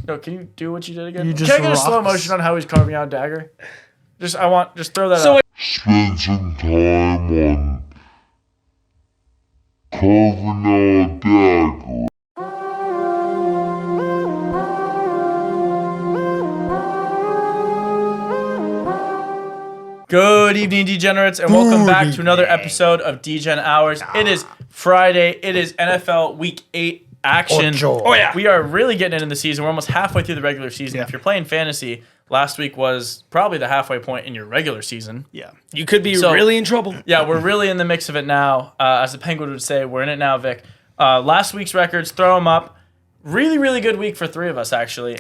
No, can you do what you did again? You Can just I get a slow rocks. motion on how he's carving out a dagger? Just throw that So out. Spend some time on carving out dagger. Good evening, degenerates, and welcome back to another episode of Degen Hours. It is Friday. It is NFL Week 8 action. Oh, yeah. We are really getting into the season. We're almost halfway through the regular season. Yeah. If you're playing fantasy, last week was probably the halfway point in your regular season. Yeah. You could be So- really in trouble. Yeah, we're really in the mix of it now. As the Penguin would say, we're in it now, Vic. Last week's records, throw them up. Really, really good week for three of us, actually.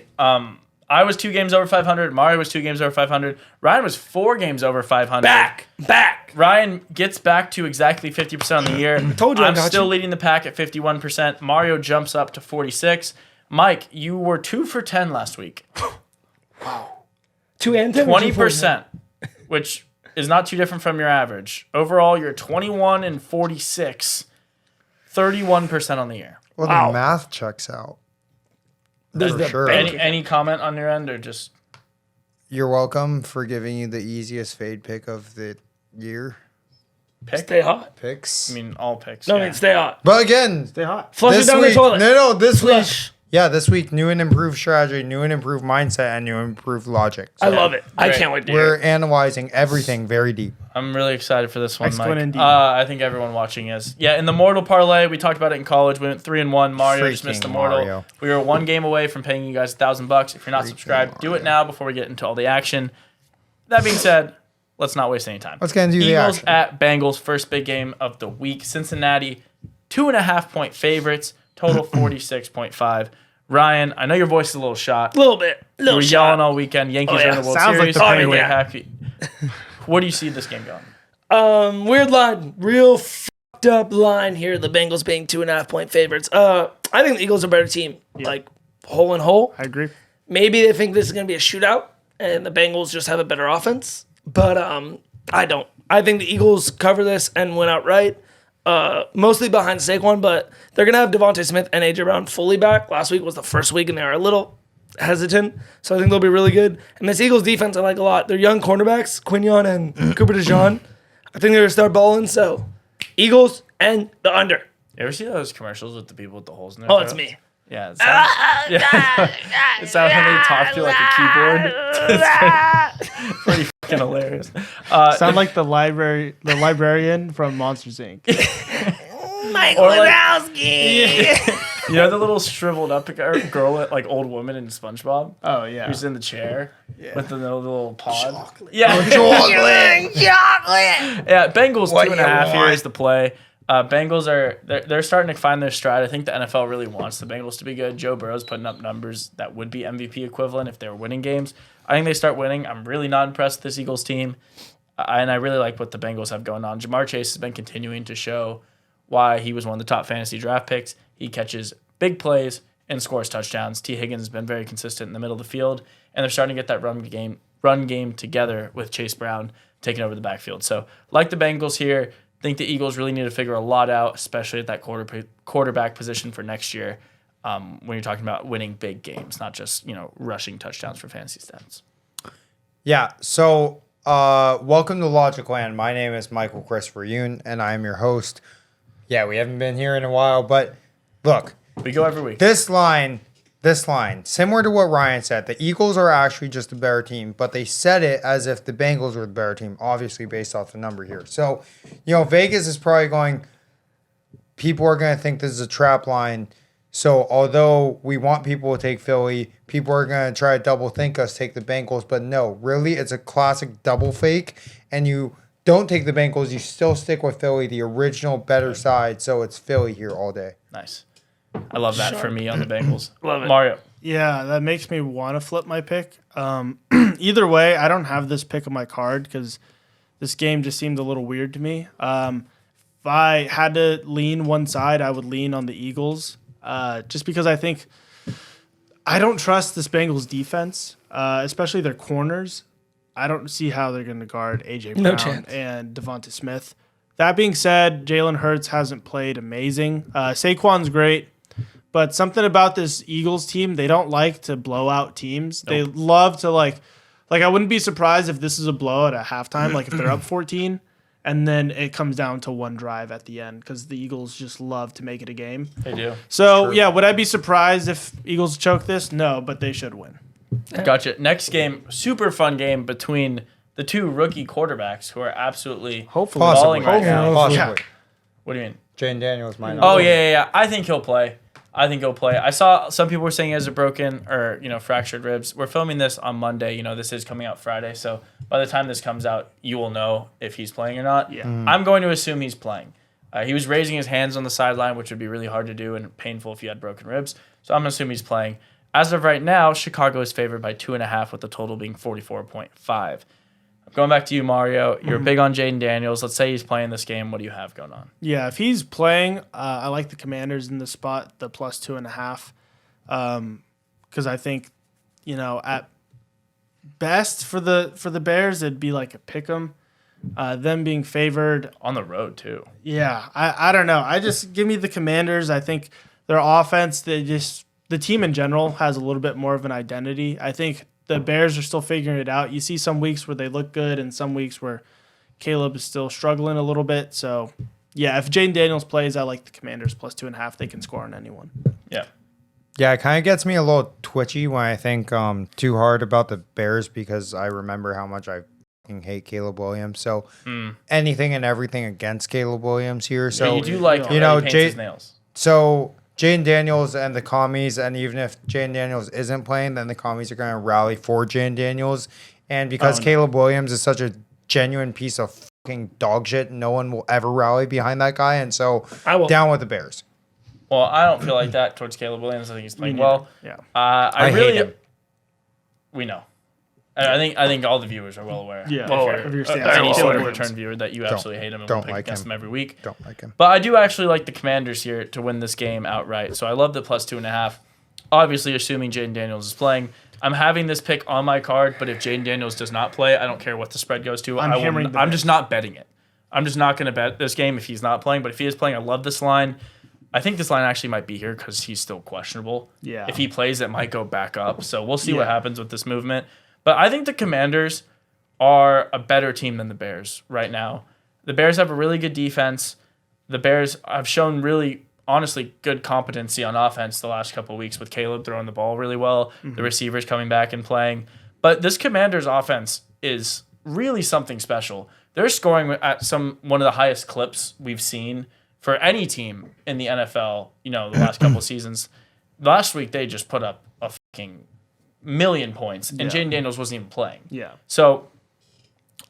I was 2 games over 500. Mario was 2 games over 500. Ryan was 4 games over 500. Back. Ryan gets back to exactly 50% on the year. Told you I I'm got still you. leading the pack at 51%. Mario jumps up to 46. Mike, you were 2 for 10 last week. 2 and 10. 20%, which is not too different from your average. Overall, you're 21 and 46. 31% on the year. Well, Wow. the math checks out. There's For the sure. bank. Any comment on your end or just You're welcome for giving you the easiest fade pick of the year pick? Stay hot. picks. I mean, all picks. No, I yeah. mean, stay hot. But again, Stay hot. Flush it this down week, the toilet. this Flush. week, this week, new and improved strategy, new and improved mindset, and new and improved logic. I So love it. I Great. can't wait to we're hear it. analyzing everything very deep. I'm really excited for this one, Excellent Mike. indeed. I think everyone watching is. Yeah, in the Mortal Parlay, we talked about it in college. We went 3-1. Mario just missed the Freaking Mortal. Mario. We were 1 game away from paying you guys $1,000. If you're not subscribed, do it now before we get into all the action. That being said, let's not waste any time. Let's get into the Eagles action. at Bengals, first big game of the week. Cincinnati, 2.5-point favorites. Total 46.5. Ryan, I know your voice is a little shot. A little bit. You were Little yelling shot. all weekend. Yankees Oh, yeah. are in the World Sounds like Series. the You're Penguin. really Yeah. happy. Where do you see this game going? Weird line. Real fucked up line here. The Bengals being 2.5-point favorites. I think the Eagles are a better team. Like, whole and whole. I agree. Maybe they think this is going to be a shootout and the Bengals just have a better offense. But I don't. I think the Eagles cover this and win outright. Mostly behind Saquon, but they're going to have Devontae Smith and A.J. Brown fully back. Last week was the first week, and they are a little hesitant. So I think they'll be really good. And this Eagles defense I like a lot. They're young cornerbacks, Quinion and Cooper DeJean. I think they're going to start balling. So Eagles and the under. You ever see those commercials with the people with the holes in their Oh, throats? it's me. Yeah. It sounds, yeah. It sounds when they talk to like a keyboard. It's pretty fucking hilarious. Sound like the librarian from Monsters Inc. Mike Or like- Wazowski. You know the little shriveled up girl, like old woman in SpongeBob, Oh yeah. who's in the chair with the little pod. Yeah. Chocolate. Yeah, Bengals What 2.5 you here want? is the play. Bengals they're starting to find their stride. I think the NFL really wants the Bengals to be good. Joe Burrow's putting up numbers that would be MVP equivalent if they were winning games. I think they start winning. I'm really not impressed with this Eagles team, and I really like what the Bengals have going on. Jamar Chase has been continuing to show why he was one of the top fantasy draft picks. He catches big plays and scores touchdowns. T. Higgins has been very consistent in the middle of the field, and they're starting to get that run game together with Chase Brown taking over the backfield. So, like the Bengals here, think the Eagles really need to figure a lot out, especially at that quarterback position for next year. When you're talking about winning big games, not just rushing touchdowns for fantasy stats. Yeah. So, welcome to Logic Land. My name is Michael Christopher Yoon, and I am your host. Yeah, we haven't been here in a while, but look, We go every week. this line, similar to what Ryan said, the Eagles are actually just a better team, but they said it as if the Bengals were the better team, obviously based off the number here. So, Vegas is probably going, people are going to think this is a trap line. So, although we want people to take Philly, people are going to try to double think us take the Bengals, but no, really, it's a classic double fake, and you don't take the Bengals, you still stick with Philly, the original better side, so it's Philly here all day. Nice. I love that for me on the Bengals. Love it. Mario. Yeah, that makes me want to flip my pick. Either way, I don't have this pick on my card because this game just seemed a little weird to me. If I had to lean one side, I would lean on the Eagles, just because I don't trust this Bengals defense, especially their corners. I don't see how they're going to guard A.J. Brown No chance. and Devonta Smith. That being said, Jalen Hurts hasn't played amazing. Saquon's great, But something about this Eagles team, they don't like to blow out teams. They love to like I wouldn't be surprised if this is a blowout at halftime, like if they're up 14 and then it comes down to one drive at the end because the Eagles just love to make it a game. They do. So, yeah, would I be surprised if Eagles choke this? No, but they should win. Gotcha. Next game, super fun game between the two rookie quarterbacks who are absolutely Hopefully. balling right Possibly. now. Possibly. What do you mean? Jane Daniels might not. Oh, yeah. I think he'll play. I saw some people were saying he has a broken or, fractured ribs. We're filming this on Monday. This is coming out Friday. So by the time this comes out, you will know if he's playing or not. Yeah. I'm going to assume he's playing. He was raising his hands on the sideline, which would be really hard to do and painful if you had broken ribs. So I'm going to assume he's playing. As of right now, Chicago is favored by 2.5 with the total being 44.5. Going back to you, Mario. You're big on Jaden Daniels. Let's say he's playing this game. What do you have going on? Yeah, if he's playing, I like the Commanders in the spot, the plus 2.5. Because I think, at best for the Bears, it'd be like a pick 'em. Them being favored. On the road, too. Yeah, I don't know. I just give me the Commanders. I think their offense, the team in general has a little bit more of an identity. I think the Bears are still figuring it out. You see some weeks where they look good and some weeks where Caleb is still struggling a little bit. So, yeah, if Jaden Daniels plays, I like the Commanders plus 2.5. They can score on anyone. Yeah. Yeah, it kind of gets me a little twitchy when I think too hard about the Bears because I remember how much I fucking hate Caleb Williams. So anything and everything against Caleb Williams here. So you do like you how know, he paints his nails. So Jaden Daniels and the commies, and even if Jaden Daniels isn't playing, then the commies are going to rally for Jaden Daniels. And because Caleb Williams is such a genuine piece of fucking dog shit, no one will ever rally behind that guy. And so I will. down with the Bears. Well, I don't feel like that towards Caleb Williams. I think he's playing well. Yeah. I hate him. We know. I think all the viewers are well aware. Yeah. If Of you're your stance. any sort of Williams. return viewer that you absolutely hate him and don't will pick like against him. him every week. Don't like him. But I do actually like the Commanders here to win this game outright. So I love the plus 2.5. Obviously, assuming Jaden Daniels is playing. I'm having this pick on my card, but if Jaden Daniels does not play, I don't care what the spread goes to. I'm just not betting it. I'm just not going to bet this game if he's not playing. But if he is playing, I love this line. I think this line actually might be here because he's still questionable. Yeah. If he plays, it might go back up. So we'll see what happens with this movement. But I think the Commanders are a better team than the Bears right now. The Bears have a really good defense. The Bears have shown really, honestly, good competency on offense the last couple of weeks with Caleb throwing the ball really well, the receivers coming back and playing. But this Commanders offense is really something special. They're scoring at one of the highest clips we've seen for any team in the NFL, the last couple of seasons. Last week, they just put up a fucking million points, and Jaden Daniels wasn't even playing. Yeah. So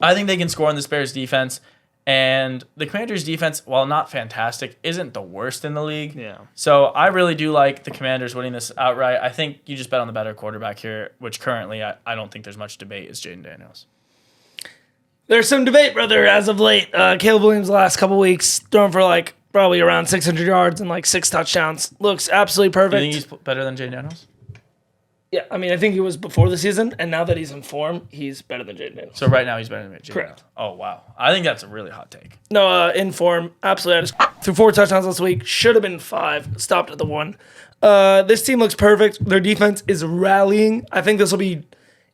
I think they can score on this Bears defense. And the Commanders defense, while not fantastic, isn't the worst in the league. Yeah. So I really do like the Commanders winning this outright. I think you just bet on the better quarterback here, which currently I don't think there's much debate, is Jaden Daniels. There's some debate, brother, as of late. Caleb Williams the last couple weeks throwing for probably around 600 yards and 6 touchdowns. Looks absolutely Do perfect. you think he's better than Jaden Daniels? Yeah, I mean, I think he was before the season, and now that he's in form, he's better than Jaden Daniels. So right now he's better than Jaden Correct. Daniels. Oh, wow. I think that's a really hot take. No, in form, absolutely. Threw 4 touchdowns last week. Should have been 5. Stopped at the 1. This team looks perfect. Their defense is rallying. I think this will be,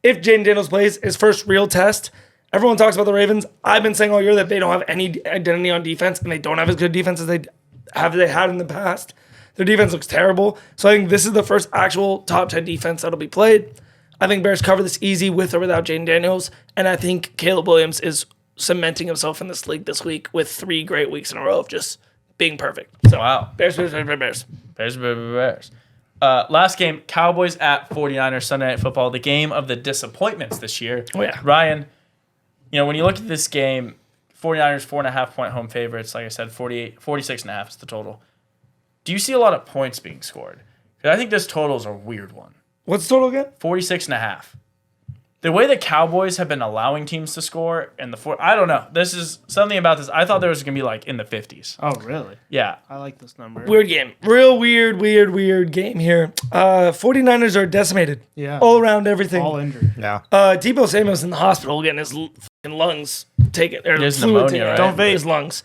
if Jaden Daniels plays, his first real test. Everyone talks about the Ravens. I've been saying all year that they don't have any identity on defense, and they don't have as good defense as they had in the past. Their defense looks terrible. So I think this is the first actual top 10 defense that'll be played. I think Bears cover this easy with or without Jaden Daniels. And I think Caleb Williams is cementing himself in this league this week with 3 great weeks in a row of just being perfect. So Wow. Bears, Bears, Bears, Bears, Bears. Bears. Last game, Cowboys at 49ers Sunday Night Football, the game of the disappointments this year. Oh, yeah. Ryan, when you look at this game, 49ers 4.5-point home favorites. Like I said, 46.5 is the total. Do you see a lot of points being scored? Because I think this total is a weird one. What's the total again? 46.5. The way the Cowboys have been allowing teams to score in the I don't know. This is something about this. I thought there was going to be in the 50s. Oh, really? Yeah. I like this number. Weird game. Real weird game here. 49ers are decimated. Yeah. All around everything. All injured. Yeah. Debo Samuel's in the hospital getting his fucking lungs taken. Or He has fluid pneumonia, taken right? out of Don't vape. his lungs.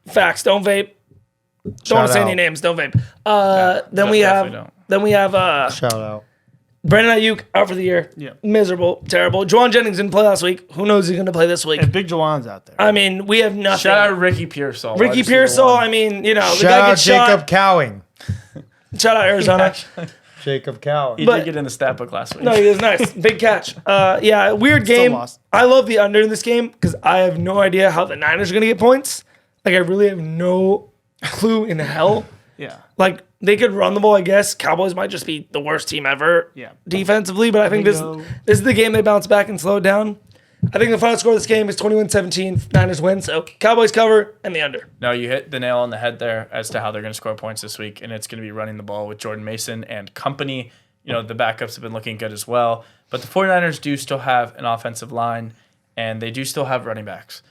Facts. Don't vape. Don't want to say out. any names. Don't vape. Then definitely we have Shout out. Brandon Ayuk out for the year. Yeah. Miserable, terrible. Juwan Jennings didn't play last week. Who knows he's going to play this week? And Big Jawan's out there. I mean, we have nothing. Shout out Ricky Pearsall. Ricky wide receiver Pearsall. one. I mean, the Shout guy out gets Jacob shot. Cowing. Shout out Arizona. Jacob Cowing. He but- did get in the stat book last week. No, he was nice. Big catch. Yeah, weird Still game. lost. I love the under in this game because I have no idea how the Niners are going to get points. Like, I really have no clue in hell. Yeah. Like, they could run the ball, I guess. Cowboys might just be the worst team ever defensively, but I think this is the game they bounce back and slow it down. I think the final score of this game is 21-17. Niners win, so Cowboys cover and the under. No, you hit the nail on the head there as to how they're going to score points this week, and it's going to be running the ball with Jordan Mason and company. The backups have been looking good as well. But the 49ers do still have an offensive line, and they do still have running backs.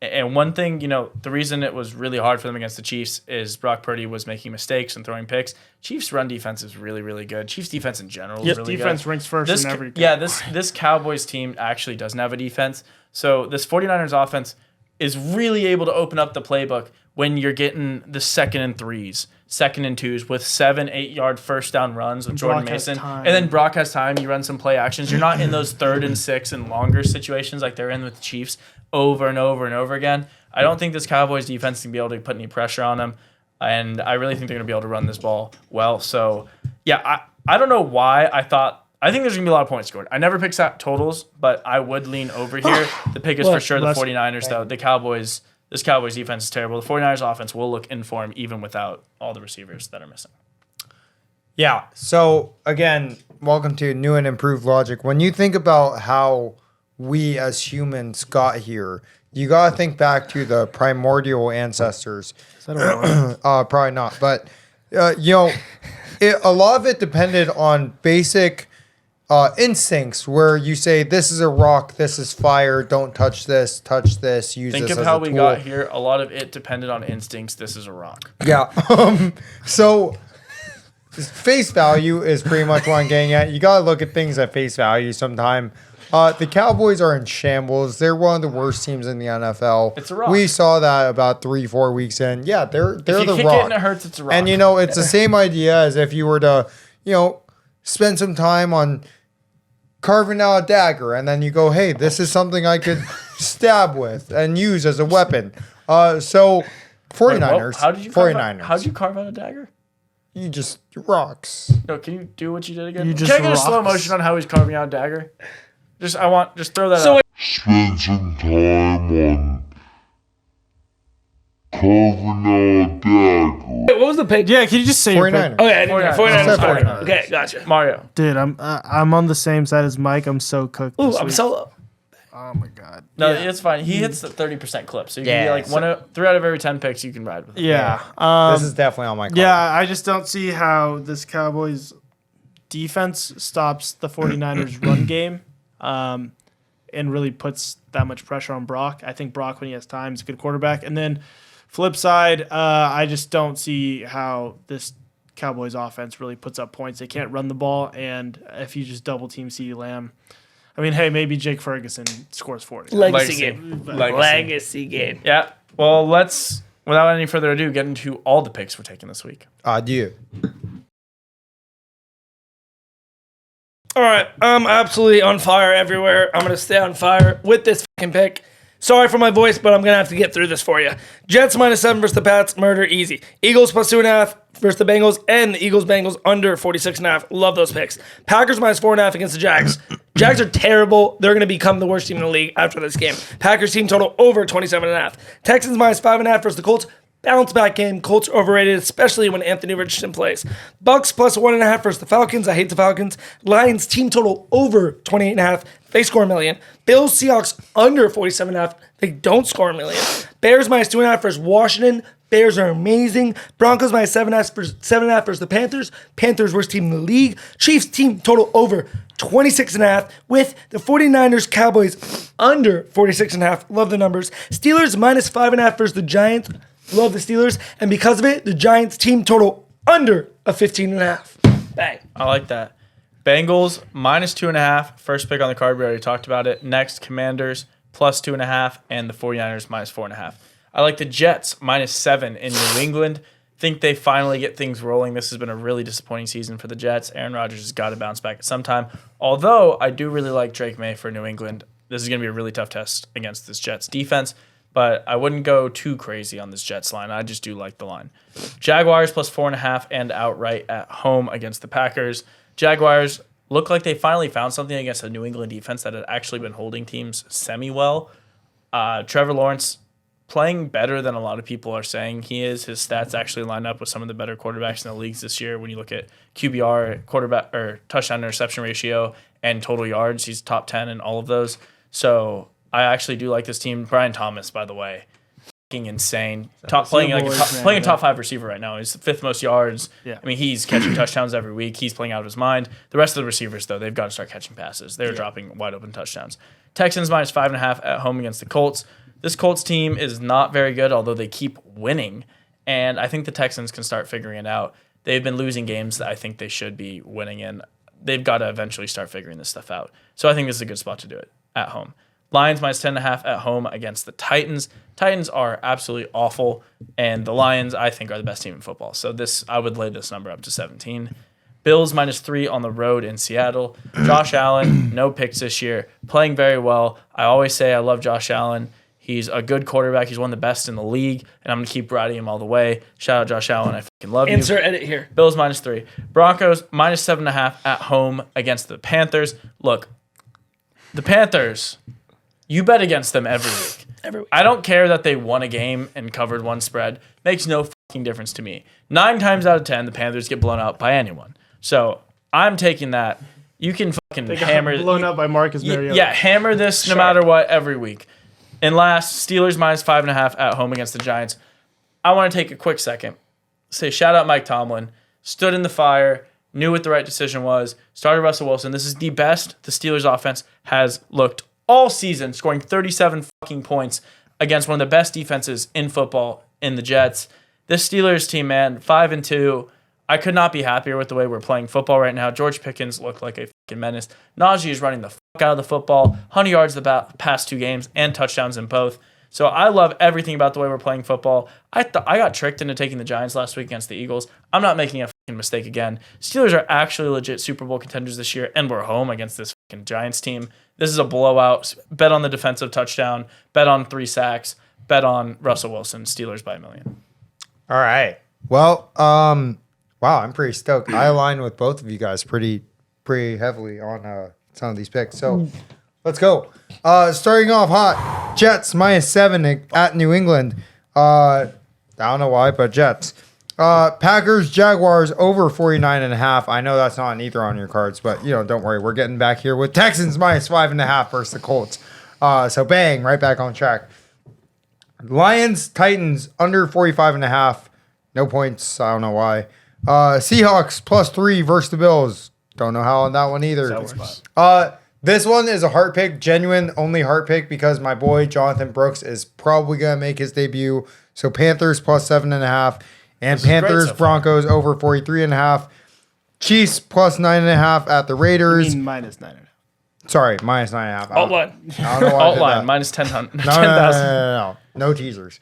And one thing, the reason it was really hard for them against the Chiefs is Brock Purdy was making mistakes and throwing picks. Chiefs' run defense is really, really good. Chiefs' defense in general is really Defense good. ranks first in every Yeah, this Cowboys team actually doesn't have a defense. So this 49ers offense is really able to open up the playbook when you're getting the 2nd and 3s, 2nd and 2s with 7-8 yard first down runs with Jordan Brock has Mason. time. And then Brock has time. You run some play actions. You're not in those 3rd and 6 and longer situations like they're in with the Chiefs over and over and over again. I don't think this Cowboys defense can be able to put any pressure on them. And I really think they're going to be able to run this ball well. So, yeah, I don't know why I think there's going to be a lot of points scored. I never pick totals, but I would lean over here. The pick is for sure the 49ers, though. This Cowboys defense is terrible. The 49ers offense will look in form even without all the receivers that are missing. Yeah. So again, welcome to new and improved logic. When you think about how we as humans got here, you gotta think back to the primordial ancestors. Is that a word? Probably not, but a lot of it depended on basic instincts, where you say this is a rock, this is fire, don't touch this, use Think this of as how a we tool. got here. A lot of it depended on instincts. This is a rock. Yeah. So face value is pretty much what I'm getting at. You gotta look at things at face value sometime. The Cowboys are in shambles. They're one of the worst teams in the NFL. It's a rock. We saw that about 3-4 weeks in. Yeah, they're If you the kick rock. it and it hurts, it's a rock. And it's the same idea as if you were to, spend some time on carving out a dagger, and then you go, hey, this is something I could stab with and use as a weapon. So 49ers. How did you 49ers. How did you carve out a dagger? You just rocks. No, can you do what you did again? You just Can I get a slow rocks. motion on how he's carving out a dagger? Just throw that So out. Spend some time on carving out a dagger. Wait, what was the pick? Yeah, can you just say your pick? 49ers. Okay, I didn't hear. 49ers. 49ers. Said All right. 49ers. Okay, gotcha. Mario. Dude, I'm on the same side as Mike. I'm so cooked. Ooh, this I'm week. solo. Oh my god. No, it's fine. He hits the 30% clip, so you can Yeah, be like so- 3 out of every 10 picks you can ride with. Yeah. This is definitely on my card. Yeah, I just don't see how this Cowboys defense stops the 49ers run game and really puts that much pressure on Brock. I think Brock, when he has time, is a good quarterback. And then flip side, I just don't see how this Cowboys offense really puts up points. They can't run the ball, and if you just double team CeeDee Lamb, I mean, hey, maybe Jake Ferguson scores 40. Legacy game. Legacy. Legacy game. Yeah. Well, let's, without any further ado, get into all the picks we're taking this week. Adieu. All right, I'm absolutely on fire everywhere. I'm going to stay on fire with this fucking pick. Sorry for my voice, but I'm going to have to get through this for you. Jets -7 versus the Pats, murder easy. Eagles +2.5 versus the Bengals, and the Eagles-Bengals under 46.5. Love those picks. Packers -4.5 against the Jags. Jags are terrible. They're going to become the worst team in the league after this game. Packers team total over 27.5. Texans -5.5 versus the Colts. Bounce back game. Colts overrated, especially when Anthony Richardson plays. Bucks +1.5 versus the Falcons. I hate the Falcons. Lions team total over 28.5. They score 1 million. Bills Seahawks under 47.5. They don't score 1 million. Bears -2.5 versus Washington. Bears are amazing. Broncos -7.5 versus the Panthers. Panthers worst team in the league. Chiefs team total over 26.5 with the 49ers Cowboys under 46.5. Love the numbers. Steelers -5.5 versus the Giants. Love the Steelers. And because of it, the Giants team total under a 15.5. Bang. I like that. Bengals -2.5. First pick on the card. We already talked about it. Next, Commanders +2.5, and the 49ers -4.5. I like the Jets -7 in New England. think they finally get things rolling. This has been a really disappointing season for the Jets. Aaron Rodgers has got to bounce back at some time. Although I do really like Drake May for New England. This is going to be a really tough test against this Jets defense, but I wouldn't go too crazy on this Jets line. I just do like the line. Jaguars plus 4.5 and outright at home against the Packers. Jaguars look like they finally found something against a New England defense that had actually been holding teams semi-well. Trevor Lawrence playing better than a lot of people are saying he is. His stats actually line up with some of the better quarterbacks in the leagues this year. When you look at QBR, quarterback or touchdown interception ratio, and total yards, he's top 10 in all of those. So I actually do like this team. Brian Thomas, by the way, fucking insane. Playing a top 5 receiver right now. He's the 5th most yards. Yeah. I mean, he's catching touchdowns every week. He's playing out of his mind. The rest of the receivers, though, they've got to start catching passes. They're dropping wide open touchdowns. Texans minus 5.5 at home against the Colts. This Colts team is not very good, although they keep winning. And I think the Texans can start figuring it out. They've been losing games that I think they should be winning in. They've got to eventually start figuring this stuff out. So I think this is a good spot to do it at home. Lions minus 10.5 at home against the Titans. Titans are absolutely awful, and the Lions, I think, are the best team in football. So I would lay this number up to 17. Bills minus 3 on the road in Seattle. Josh Allen, no picks this year, playing very well. I always say I love Josh Allen. He's a good quarterback. He's one of the best in the league, and I'm going to keep riding him all the way. Shout out Josh Allen. I fucking love you. Insert edit here. Bills minus 3. Broncos minus 7.5 at home against the Panthers. Look, the Panthers, you bet against them every week. I don't care that they won a game and covered one spread. Makes no fucking difference to me. 9 times out of 10, the Panthers get blown out by anyone. So I'm taking that. You can fucking hammer. Blown out by Marcus Mariota. Yeah, hammer this no matter what every week. And last, Steelers minus 5.5 at home against the Giants. I want to take a quick second. Say shout out Mike Tomlin. Stood in the fire, knew what the right decision was, started Russell Wilson. This is the best the Steelers offense has looked all season, scoring 37 fucking points against one of the best defenses in football in the Jets. This Steelers team, man, 5-2. I could not be happier with the way we're playing football right now. George Pickens looked like a fucking menace. Najee is running the fuck out of the football. 100 yards the past 2 games and touchdowns in both. So I love everything about the way we're playing football. I got tricked into taking the Giants last week against the Eagles. I'm not making a fucking mistake again. Steelers are actually legit Super Bowl contenders this year, and we're home against this fucking Giants team. This is a blowout. Bet on the defensive touchdown. Bet on 3 sacks. Bet on Russell Wilson. Steelers by 1 million. All right. Well, wow, I'm pretty stoked. I align with both of you guys pretty heavily on some of these picks. So let's go. Starting off hot, Jets minus 7 at New England. I don't know why, but Jets. Packers, Jaguars over 49.5. I know that's not an either on your cards, but don't worry. We're getting back here with Texans minus 5.5 versus the Colts. So bang, right back on track. Lions, Titans under 45.5. No points. I don't know why. Seahawks plus 3 versus the Bills. Don't know how on that one either. This one is a heart pick, genuine only heart pick because my boy Jonathan Brooks is probably gonna make his debut. So Panthers plus 7.5 and Panthers Broncos over 43.5. Chiefs plus 9.5 at the Raiders. Minus 9.5. Sorry, minus 9.5. Alt line. I don't know why I did Outline that. minus 10,000. No teasers.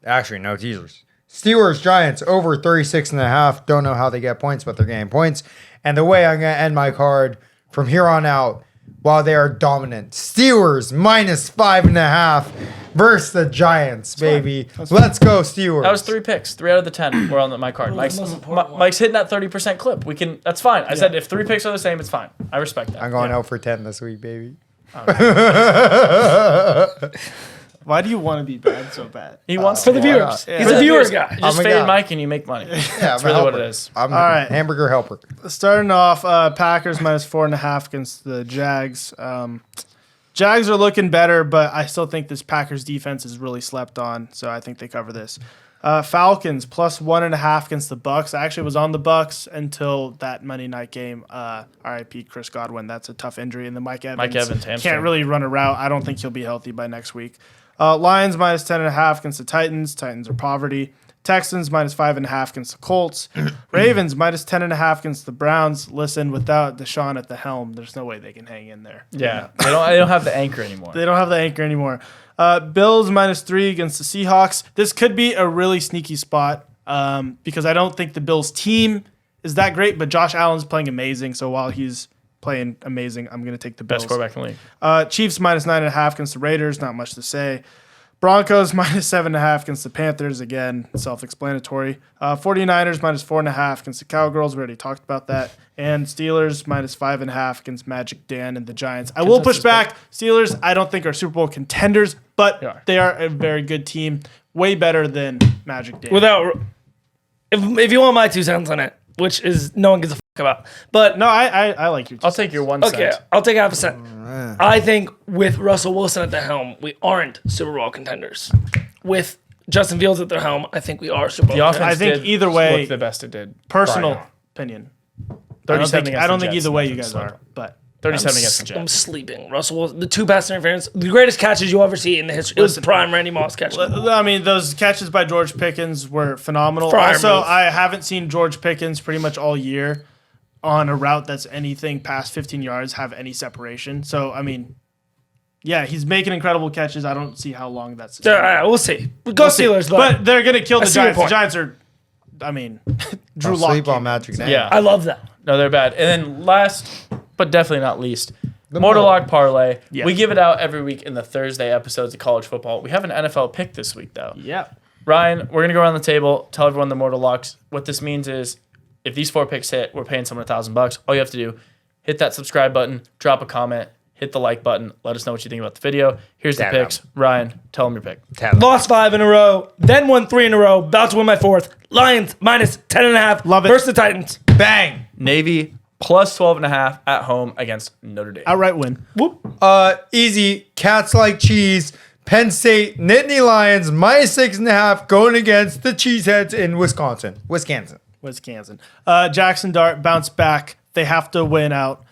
Actually, no teasers. Steelers, Giants over 36.5. Don't know how they get points, but they're getting points. And the way I'm going to end my card from here on out, while they are dominant, Steelers minus 5.5 versus the Giants, baby. Let's go, Steelers. That was 3 picks. 3 out of the 10 were on my card. Mike's hitting that 30% clip. That's fine. I said if 3 picks are the same, it's fine. I respect that. I'm going out for 10 this week, baby. Why do you want to be bad so bad? He wants For the viewers. Yeah. He's For a the viewers viewers. guy. You just I'm a fade guy. Mike and you make money. Yeah, That's really what it is. I'm All right. hamburger helper. Starting off, Packers minus 4.5 against the Jags. Jags are looking better, but I still think this Packers defense is really slept on, so I think they cover this. Falcons plus 1.5 against the Bucks. I actually was on the Bucks until that Monday night game. RIP Chris Godwin. That's a tough injury, and then Mike Evans hamstring. can't really run a route. I don't think he'll be healthy by next week. Lions minus 10.5 against the Titans. Titans are poverty. Texans minus 5.5 against the Colts. Ravens minus 10.5 against the Browns. Listen, without Deshaun at the helm, there's no way they can hang in there. Yeah, they don't have the anchor anymore. They don't have the anchor anymore. Bills minus 3 against the Seahawks. This could be a really sneaky spot because I don't think the Bills team is that great, but Josh Allen's playing amazing. So while he's playing amazing, I'm going to take the Bills. Best quarterback in the league. Chiefs minus 9.5 against the Raiders. Not much to say. Broncos minus 7.5 against the Panthers. Again, self-explanatory. 49ers minus 4.5 against the Cowgirls. We already talked about that. And Steelers minus 5.5 against Magic Dan and the Giants. I will push back. Steelers, I don't think are Super Bowl contenders, but they are a very good team. Way better than Magic Dan. If you want my 2 cents on it, which is no one gives a fuck about. But no, I like your 2 I'll take your 1 cent. okay, I'll take half a cent. I think with Russell Wilson at the helm, we aren't Super Bowl contenders. With Justin Fields at the helm, I think we are Super Bowl The offense contenders. I think did either way- look the best it did. personal Prior. opinion. 37 I don't think against either the way Jets. you guys are, but 37 against the I'm Jets. sleeping. Russell Wilson, the 2 pass interference, the greatest catches you'll ever see in the history. It was prime Randy Moss catch. I mean, those catches by George Pickens were phenomenal. Fire Also, move. I haven't seen George Pickens pretty much all year on a route that's anything past 15 yards have any separation. So, I mean, yeah, he's making incredible catches. I don't see how long that's. We'll see. Go Steelers, But they're going to kill the see your Giants. The point. Giants are, I mean, Drew Don't Lock. sleep on Magic Dan. Yeah. I love that. No, they're bad. And then last, but definitely not least, The Mortal Mo- Lock Parlay. Yeah. We give it out every week in the Thursday episodes of college football. We have an NFL pick this week, though. Yeah. Ryan, we're going to go around the table, tell everyone the Mortal Locks. What this means is if these 4 picks hit, we're paying someone $1,000. All you have to do, hit that subscribe button, drop a comment, hit the like button, let us know what you think about the video. Here's the Tell 'em. picks. Ryan, tell them your pick. Lost 5 in a row, then won 3 in a row. About to win my 4th. Lions minus 10.5. Love it. Versus the Titans. Bang. Navy plus 12.5 at home against Notre Dame. Outright win. Whoop. Easy. Cats like cheese. Penn State, Nittany Lions, minus 6.5, going against the Cheeseheads in Wisconsin. Wisconsin. Jackson Dart bounced back. They have to win out.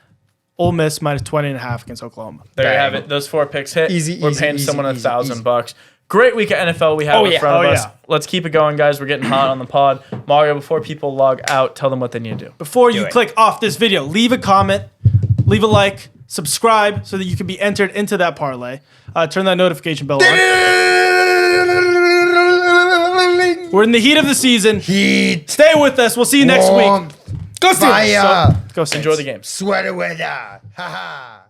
Ole Miss minus 20.5 against Oklahoma. There you Bang. have it. Those 4 picks hit. Easy, We're easy, paying easy, someone easy, $1,000. Great week of NFL we have in front of us. yeah. Let's keep it going, guys. We're getting hot on the pod. Mario, before people log out, tell them what they need to do. Before you it. click off this video, leave a comment, leave a like, subscribe so that you can be entered into that parlay. Turn that notification bell on. We're in the heat of the season. Heat. Stay with us. We'll see you next week. Warmth. Go Steelers. Fire. Go Saints. Enjoy the game. Sweater weather. Ha ha.